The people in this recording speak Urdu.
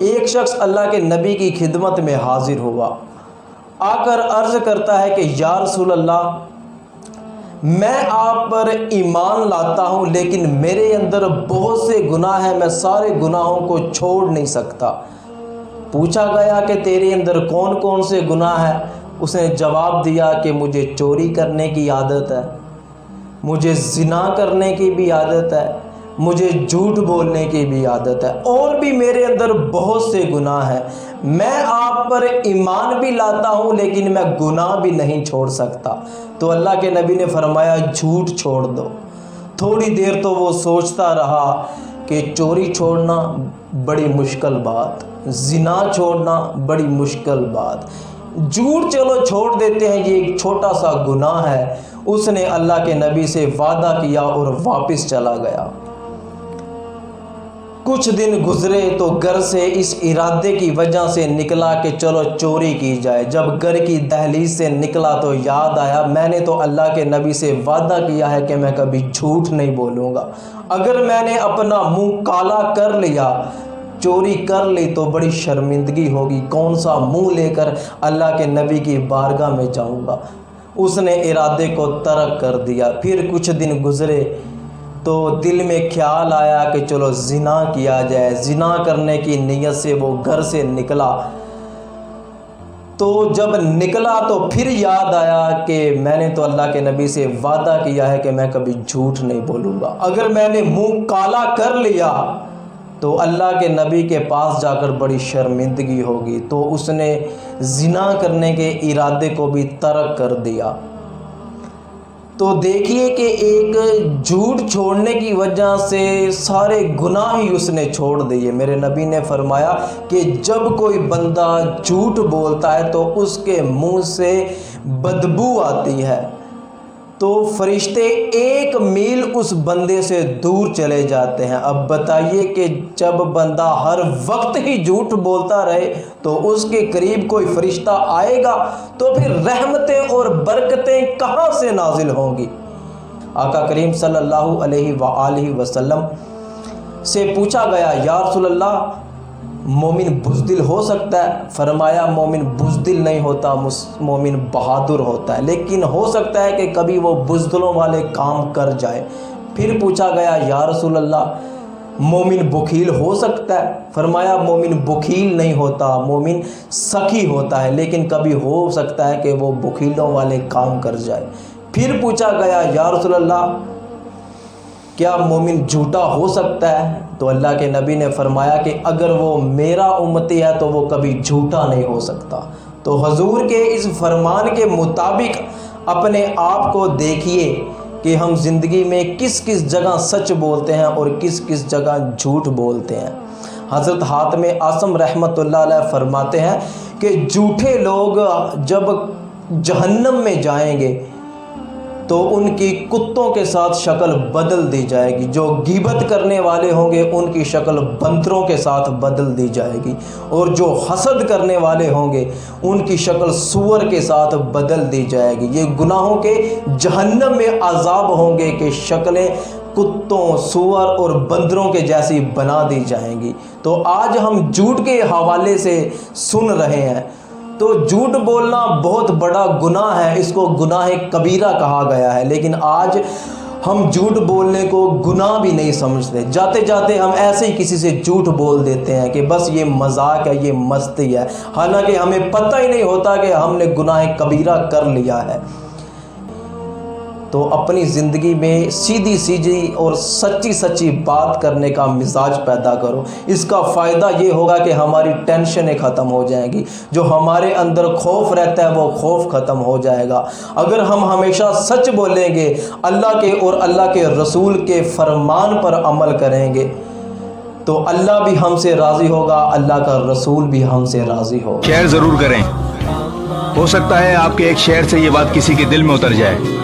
ایک شخص اللہ کے نبی کی خدمت میں حاضر ہوا، آ کر عرض کرتا ہے کہ یا رسول اللہ، میں آپ پر ایمان لاتا ہوں لیکن میرے اندر بہت سے گناہ ہیں، میں سارے گناہوں کو چھوڑ نہیں سکتا۔ پوچھا گیا کہ تیرے اندر کون کون سے گناہ ہیں؟ اس نے جواب دیا کہ مجھے چوری کرنے کی عادت ہے، مجھے زنا کرنے کی بھی عادت ہے، مجھے جھوٹ بولنے کی بھی عادت ہے، اور بھی میرے اندر بہت سے گناہ ہیں۔ میں آپ پر ایمان بھی لاتا ہوں لیکن میں گناہ بھی نہیں چھوڑ سکتا۔ تو اللہ کے نبی نے فرمایا جھوٹ چھوڑ دو۔ تھوڑی دیر تو وہ سوچتا رہا کہ چوری چھوڑنا بڑی مشکل بات، زنا چھوڑنا بڑی مشکل بات، جھوٹ چلو چھوڑ دیتے ہیں، یہ ایک چھوٹا سا گناہ ہے۔ اس نے اللہ کے نبی سے وعدہ کیا اور واپس چلا گیا۔ کچھ دن گزرے تو گھر سے اس ارادے کی وجہ سے نکلا کہ چلو چوری کی جائے۔ جب گھر کی دہلیز سے نکلا تو یاد آیا میں نے تو اللہ کے نبی سے وعدہ کیا ہے کہ میں کبھی جھوٹ نہیں بولوں گا۔ اگر میں نے اپنا منہ کالا کر لیا، چوری کر لی تو بڑی شرمندگی ہوگی، کون سا منہ لے کر اللہ کے نبی کی بارگاہ میں جاؤں گا۔ اس نے ارادے کو ترک کر دیا۔ پھر کچھ دن گزرے تو دل میں خیال آیا کہ چلو زنا کیا جائے۔ زنا کرنے کی نیت سے وہ گھر سے نکلا۔ تو جب نکلا تو پھر یاد آیا کہ میں نے تو اللہ کے نبی سے وعدہ کیا ہے کہ میں کبھی جھوٹ نہیں بولوں گا۔ اگر میں نے منہ کالا کر لیا تو اللہ کے نبی کے پاس جا کر بڑی شرمندگی ہوگی۔ تو اس نے زنا کرنے کے ارادے کو بھی ترک کر دیا۔ تو دیکھیے کہ ایک جھوٹ چھوڑنے کی وجہ سے سارے گناہ ہی اس نے چھوڑ دیے۔ میرے نبی نے فرمایا کہ جب کوئی بندہ جھوٹ بولتا ہے تو اس کے منہ سے بدبو آتی ہے، تو فرشتے 1 میل اس بندے سے دور چلے جاتے ہیں۔ اب بتائیے کہ جب بندہ ہر وقت ہی جھوٹ بولتا رہے تو اس کے قریب کوئی فرشتہ آئے گا تو پھر رحمتیں اور برکتیں کہاں سے نازل ہوں گی؟ آقا کریم صلی اللہ علیہ وآلہ وسلم سے پوچھا گیا یا رسول اللہ، مومن بزدل ہو سکتا ہے؟ فرمایا مومن بزدل نہیں ہوتا، مومن بہادر ہوتا ہے، لیکن ہو سکتا ہے کہ کبھی وہ بزدلوں والے کام کر جائے۔ پھر پوچھا گیا یا رسول اللہ، مومن بخیل ہو سکتا ہے؟ فرمایا مومن بخیل نہیں ہوتا، مومن سخی ہوتا ہے، لیکن کبھی ہو سکتا ہے کہ وہ بخیلوں والے کام کر جائے۔ پھر پوچھا گیا یا رسول اللہ، کیا مومن جھوٹا ہو سکتا ہے؟ تو اللہ کے نبی نے فرمایا کہ اگر وہ میرا امتی ہے تو وہ کبھی جھوٹا نہیں ہو سکتا۔ تو حضور کے اس فرمان کے مطابق اپنے آپ کو دیکھیے کہ ہم زندگی میں کس کس جگہ سچ بولتے ہیں اور کس کس جگہ جھوٹ بولتے ہیں۔ حضرت حاتم اعصم رحمۃ اللہ علیہ فرماتے ہیں کہ جھوٹے لوگ جب جہنم میں جائیں گے تو ان کی کتوں کے ساتھ شکل بدل دی جائے گی، جو غیبت کرنے والے ہوں گے ان کی شکل بندروں کے ساتھ بدل دی جائے گی، اور جو حسد کرنے والے ہوں گے ان کی شکل سور کے ساتھ بدل دی جائے گی۔ یہ گناہوں کے جہنم میں عذاب ہوں گے کہ شکلیں کتوں، سور اور بندروں کے جیسی بنا دی جائیں گی۔ تو آج ہم جھوٹ کے حوالے سے سن رہے ہیں، تو جھوٹ بولنا بہت بڑا گناہ ہے، اس کو گناہ کبیرہ کہا گیا ہے، لیکن آج ہم جھوٹ بولنے کو گناہ بھی نہیں سمجھتے۔ جاتے جاتے ہم ایسے ہی کسی سے جھوٹ بول دیتے ہیں کہ بس یہ مذاق ہے، یہ مستی ہے، حالانکہ ہمیں پتہ ہی نہیں ہوتا کہ ہم نے گناہ کبیرہ کر لیا ہے۔ تو اپنی زندگی میں سیدھی سیدھی اور سچی سچی بات کرنے کا مزاج پیدا کرو۔ اس کا فائدہ یہ ہوگا کہ ہماری ٹینشنیں ختم ہو جائیں گی، جو ہمارے اندر خوف رہتا ہے وہ خوف ختم ہو جائے گا۔ اگر ہم ہمیشہ سچ بولیں گے، اللہ کے اور اللہ کے رسول کے فرمان پر عمل کریں گے، تو اللہ بھی ہم سے راضی ہوگا، اللہ کا رسول بھی ہم سے راضی ہوگا۔ شیئر ضرور کریں، ہو سکتا ہے آپ کے ایک شیئر سے یہ بات کسی کے دل میں اتر جائے۔